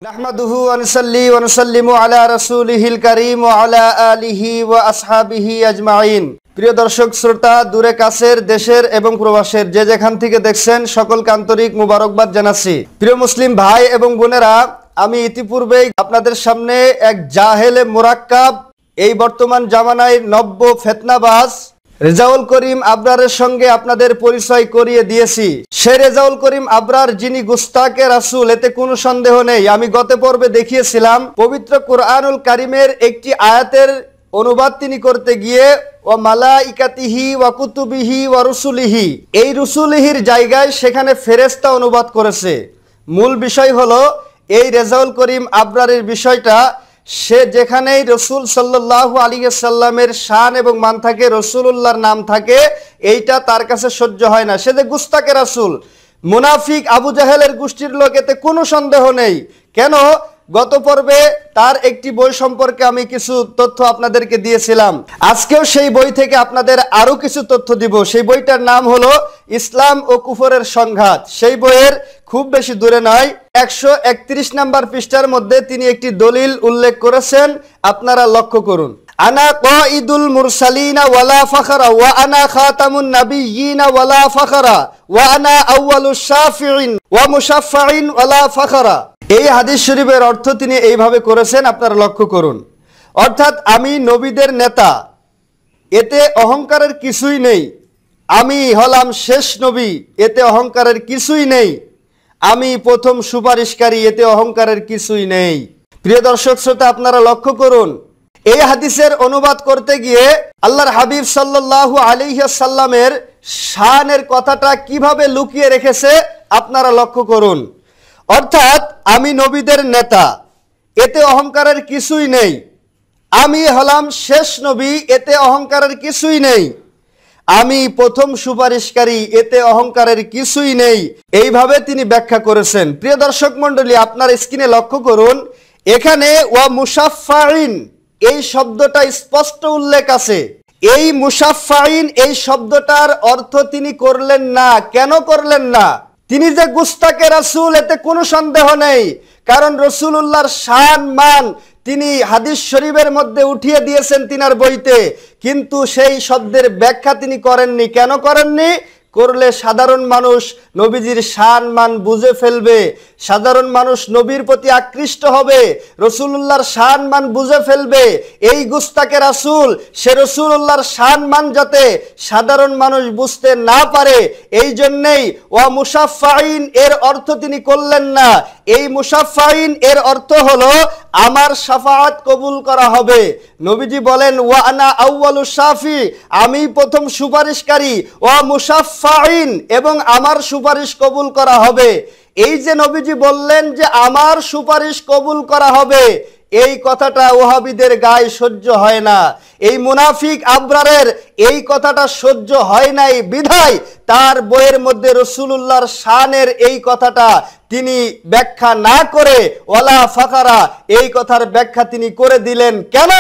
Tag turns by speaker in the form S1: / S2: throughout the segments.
S1: নাহমাদুহু ওয়া নুসাল্লি ওয়া নুসাল্লিমু আলা রাসূলিহিল কারীম ওয়া আলা আলিহি ওয়া আসহাবিহি আজমাইন। প্রিয় দর্শক শ্রোতা, দূরে কাছের, দেশের এবং প্রবাসের যে যেখান থেকে দেখছেন সকলকে আন্তরিক মুবারকবাদ জানাচ্ছি। প্রিয় মুসলিম ভাই এবং বোনেরা, আমি ইতিপূর্বেই আপনাদের সামনে এক জাহেলে মুরাক্কাব, এই বর্তমান জামানায় নব্য ফিতনাবাজ রেজাউল করিম আবরারের সঙ্গে আপনাদের পরিচয় করিয়ে দিয়েছি। সেই রেজাউল করিম আবরার যিনি গুস্তাকে রাসূল, এতে কোনো সন্দেহ নেই। আমি গত পর্বে দেখিয়েছিলাম পবিত্র কুরআনুল কারীমের একটি আয়াতের অনুবাদ তিনি করতে গিয়ে ওয়া মালাইকাতিহি ওয়া কুতুবিহি ওয়া রুসুলিহি, এই রুসুলিহির জায়গায় সেখানে ফেরেশতা অনুবাদ করেছে। মূল বিষয় হলো এই রেজাউল করিম আবরারের বিষয়টা, সে যেখানেই রসুল সাল্লাল্লাহু আলাইহি সাল্লামের শান এবং মান থাকে, রসুলুল্লাহর নাম থাকে, এইটা তার কাছে সহ্য হয় না। সে যে গুস্তাকে রাসূল, মুনাফিক আবু জাহেলের গোষ্ঠীর লোক, এতে কোনো সন্দেহ নেই। কেন? গত পর্বে তার একটি বই সম্পর্কে আমি কিছু তথ্য আপনাদেরকে দিয়েছিলাম। আজকেও সেই বই থেকে আপনাদের আরো কিছু তথ্য দিব। সেই বইটার নাম হলো ইসলাম ও কুফরের সংঘাত। সেই বইয়ের খুব বেশি দূরে নয়, 131 নাম্বার পৃষ্ঠার মধ্যে তিনি একটি দলিল উল্লেখ করেছেন, আপনারা লক্ষ্য করুন। আনা কাঈদুল মুরসালিনা ওয়ালা ফাখরা ওয়া আনা খাতামুন নাবিয়্যিনা ওয়ালা ফাখরা ওয়া আনা আউয়ালুশ শাফিঈন ওয়া মুশাফফাঈন ওয়ালা ফাখরা। এই হাদিস শরীফের অর্থ তিনি এইভাবে করেছেন, আপনারা লক্ষ্য করুন। অর্থাৎ আমি নবীদের নেতা, এতে অহংকারের কিছুই নেই। আমি হলাম শেষ নবী, এতে অহংকারের কিছুই নেই। আমি প্রথম সুপারিশকারী, এতে অহংকারের কিছুই নেই। প্রিয় দর্শক শ্রোতা, আপনারা লক্ষ্য করুন, এই হাদিসের অনুবাদ করতে গিয়ে আল্লাহর হাবিব সাল্লাল্লাহু আলাইহি সাল্লামের শানের কথাটা কিভাবে লুকিয়ে রেখেছে আপনারা লক্ষ্য করুন। অর্থাৎ আমি নবীদের নেতা, এতে অহংকারের কিছুই নেই। আমি হলাম শেষ নবী, এতে অহংকারের কিছুই নেই। আমি প্রথম সুপারিশকারী, এতে অহংকারের কিছুই নেই। এইভাবে তিনি ব্যাখ্যা করেছেন। প্রিয় দর্শক মণ্ডলী, আপনার স্ক্রিনে লক্ষ্য করুন, এখানে ওয়া মুশাফফাঈন এই শব্দটা স্পষ্ট উল্লেখ আছে। এই মুশাফফাঈন এই শব্দটার অর্থ তিনি করলেন না। কেন করলেন না? তিনি যে গুস্তাকে রাসূল, এতে কোনো সন্দেহ নেই। কারণ রসুলুল্লাহর শান মান তিনি হাদিস শরীফের মধ্যে উঠিয়ে দিয়েছেন তিনার বইতে, কিন্তু সেই শব্দের ব্যাখ্যা তিনি করেননি। কেন করেননি? করলে সাধারণ মানুষ নবীজির শান মান বুঝে ফেলবে, সাধারণ মানুষ নবীর প্রতি আকৃষ্ট হবে, রসুলুল্লাহর শান মান বুঝে ফেলবে। এই গুস্তাকে রাসূল, সে রসুলুল্লাহর শান মান যাতে সাধারণ মানুষ বুঝতে না পারে, এই জন্যেই ওয়া মুশাফফাঈন এর অর্থ তিনি করলেন না। এই মুশাফফাঈন এর অর্থ হলো আমার শাফাআত কবুল করা হবে। নবীজি বলেন ওয়া আনা আউয়ালুশ শাফি, আমি প্রথম সুপারিশকারী, ওয়া মুশাফফাঈন এবং আমার সুপারিশ কবুল করা হবে। এই যে নবীজি বললেন যে আমার সুপারিশ কবুল করা হবে, এই কথাটা ওহাবীদের গায়ে সহ্য হয় না। এই মুনাফিক আবরারের এই কথাটা সহ্য হয় নাই বিধায় তার বইয়ের মধ্যে রসুলুল্লাহর শানের এই কথাটা তিনি ব্যাখ্যা না করে ওয়ালা ফাখরা এই কথার ব্যাখ্যা তিনি করে দিলেন। কেন?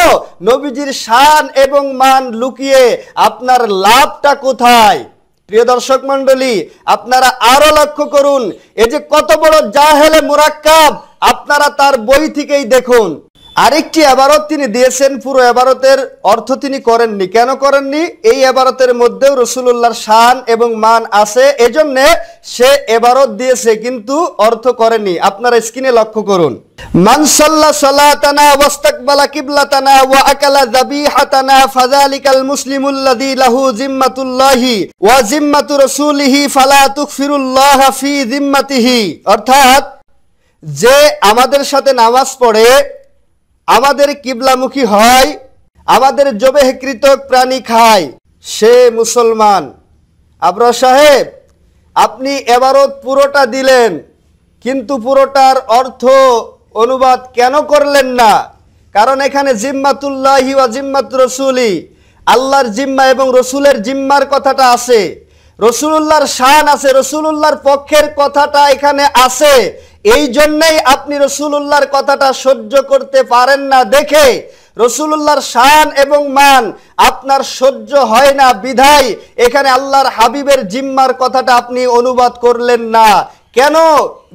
S1: নবীজির শান এবং মান লুকিয়ে আপনার লাভটা কোথায়? প্রিয় দর্শক মণ্ডলী, আপনারা আরো লক্ষ্য করুন, এই যে কত বড় জাহেলে মুরাক্কাব, আপনারা তার বই থেকেই দেখুন। আরেকটি ইবারত তিনি দিয়েছেন, পুরো ইবারতের অর্থ তিনি করেননি। কেন করেননি? এই ইবারতের মধ্যেও রাসূলুল্লাহর শান এবং মান আছে, এজন্য সে ইবারত দিয়েছে কিন্তু অর্থ করেনি। আপনারা স্ক্রিনে লক্ষ্য করুন। মান সাল্লা সালাতানা ওয়াস্তাকবালা কিবলাতানা ওয়া আকালা যাবিহাতানা ফাযালিকাল মুসলিমুল্লাযী লাহু জিম্মাতুল্লাহি ওয়া জিম্মাতু রাসূলিহি ফালা তুগফিরুল্লাহা ফি জিম্মাতিহি। অর্থাৎ যে আমাদের সাথে নামাজ পড়ে, আমাদের কিবলামুখী হয়, আমাদের জবেহকৃত প্রাণী খায়, সে মুসলমান। আবরার সাহেব, আপনি এবারত পুরোটা দিলেন, কিন্তু পুরোটার অর্থ অনুবাদ কেন করলেন না? কারণ এখানে জিম্মাতুল্লাহি ওয়া জিম্মাতু রাসূলি, আল্লাহর জিম্মা এবং রসুলের জিম্মার কথাটা আছে, রসুলুল্লাহর শান আছে, রসুলুল্লাহর পক্ষের কথাটা এখানে আছে। এই জন্যই আপনি রসুলুল্লাহর কথাটা সহ্য করতে পারেন না দেখে রসুলুল্লাহর শান এবং মান আপনার সহ্য হয় না বিধায় এখানে আল্লাহর হাবিবের জিম্মার কথাটা আপনি অনুবাদ করলেন না। কেন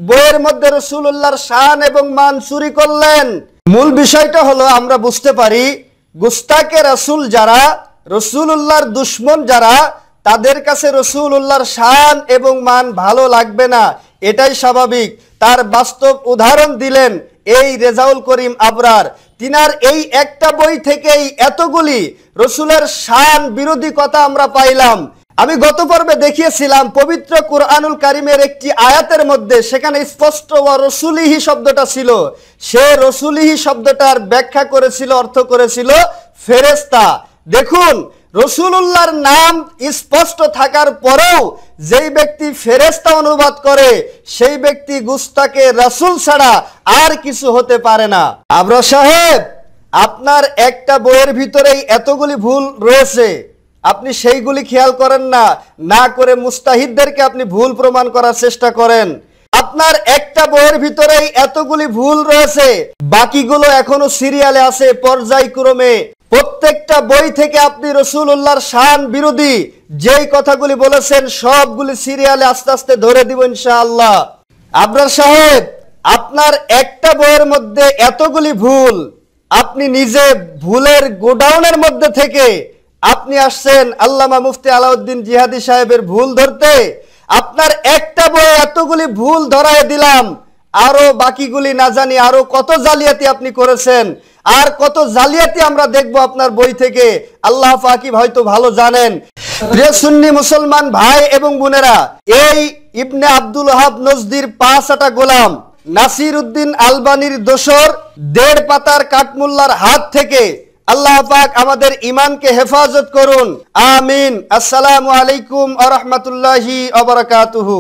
S1: বইয়ের মধ্যে রাসূলুল্লাহর শান এবং মান চুরি করলেন? মূল বিষয়টা হলো আমরা বুঝতে পারি গুস্তাকে রাসূল যারা, রাসূলুল্লাহর দুশমন যারা, তাদের কাছে রাসূলুল্লাহর শান এবং মান ভালো লাগবে না, এটাই স্বাভাবিক। তার বাস্তব উদাহরণ দিলেন এই রেজাউল করিম আবরার। তিনার এই একটা বই থেকেই এতগুলি রসুলের শান বিরোধী কথা আমরা পাইলাম। আমি গত পর্বে দেখিয়েছিলাম পবিত্র কুরআনুল কারীমের একটি আয়াতের মধ্যে সেখানে স্পষ্ট ওয়া রসুলিহি শব্দটা ছিল। সে রসুলিহি শব্দটার ব্যাখ্যা করেছিল, অর্থ করেছিল ফেরেশতা। দেখুন, রসুলুল্লাহর নাম স্পষ্ট থাকার পরেও যেই ব্যক্তি ফেরেশতা অনুবাদ করে সেই ব্যক্তি গুস্তাকে রাসূল ছাড়া আর কিছু হতে পারে না। আবরার সাহেব, আপনার একটা বইয়ের ভিতরেই এতগুলি ভুল রয়েছে, আপনি সেইগুলি খেয়াল করেন না, না করে মুস্তাহিদদেরকে আপনি ভুল প্রমাণ করার চেষ্টা করেন। আপনার একটা বইয়ের ভিতরেই এতগুলি ভুল রয়েছে, বাকিগুলো এখনো সিরিয়ালে আছে পর্যায়ক্রমে। প্রত্যেকটা বই থেকে আপনি রাসূলুল্লাহর শান বিরোধী যেই কথাগুলি বলেছেন সবগুলি সিরিয়ালে আস্তে আস্তে ধরে দিব ইনশাআল্লাহ। আবরার সাহেব, আপনার একটা বইয়ের মধ্যে এতগুলি ভুল, আপনি নিজে ভুলের গোডাউনের মধ্যে থেকে আপনি আসছেন আল্লামা মুফতি আলাউদ্দিন জিহাদি সাহেবের ভুল ধরতে। আপনার একটা বই এতগুলি ভুল ধরায় দিলাম, আরো বাকিগুলি না জানি আরো কত জালিয়াতি আপনি করেছেন, আর কত জালিয়াতি আমরা দেখবো আপনার বই থেকে। আল্লাহ পাকি হয়তো ভালো জানেন। প্রিয় সুন্নি মুসলমান ভাই এবং বোনেরা, এই ইবনে আব্দুল ওয়াহাব নজদির 5 আটা গোলাম নাসির উদ্দিন আলবানির দোসর 1.5 পাতার কাঠমুল্লার হাত থেকে আল্লাহ পাক আমাদের ইমানকে হেফাজত করুন, আমিন। আসসালামু আলাইকুম ওয়া রাহমাতুল্লাহি ওয়া বারাকাতুহু।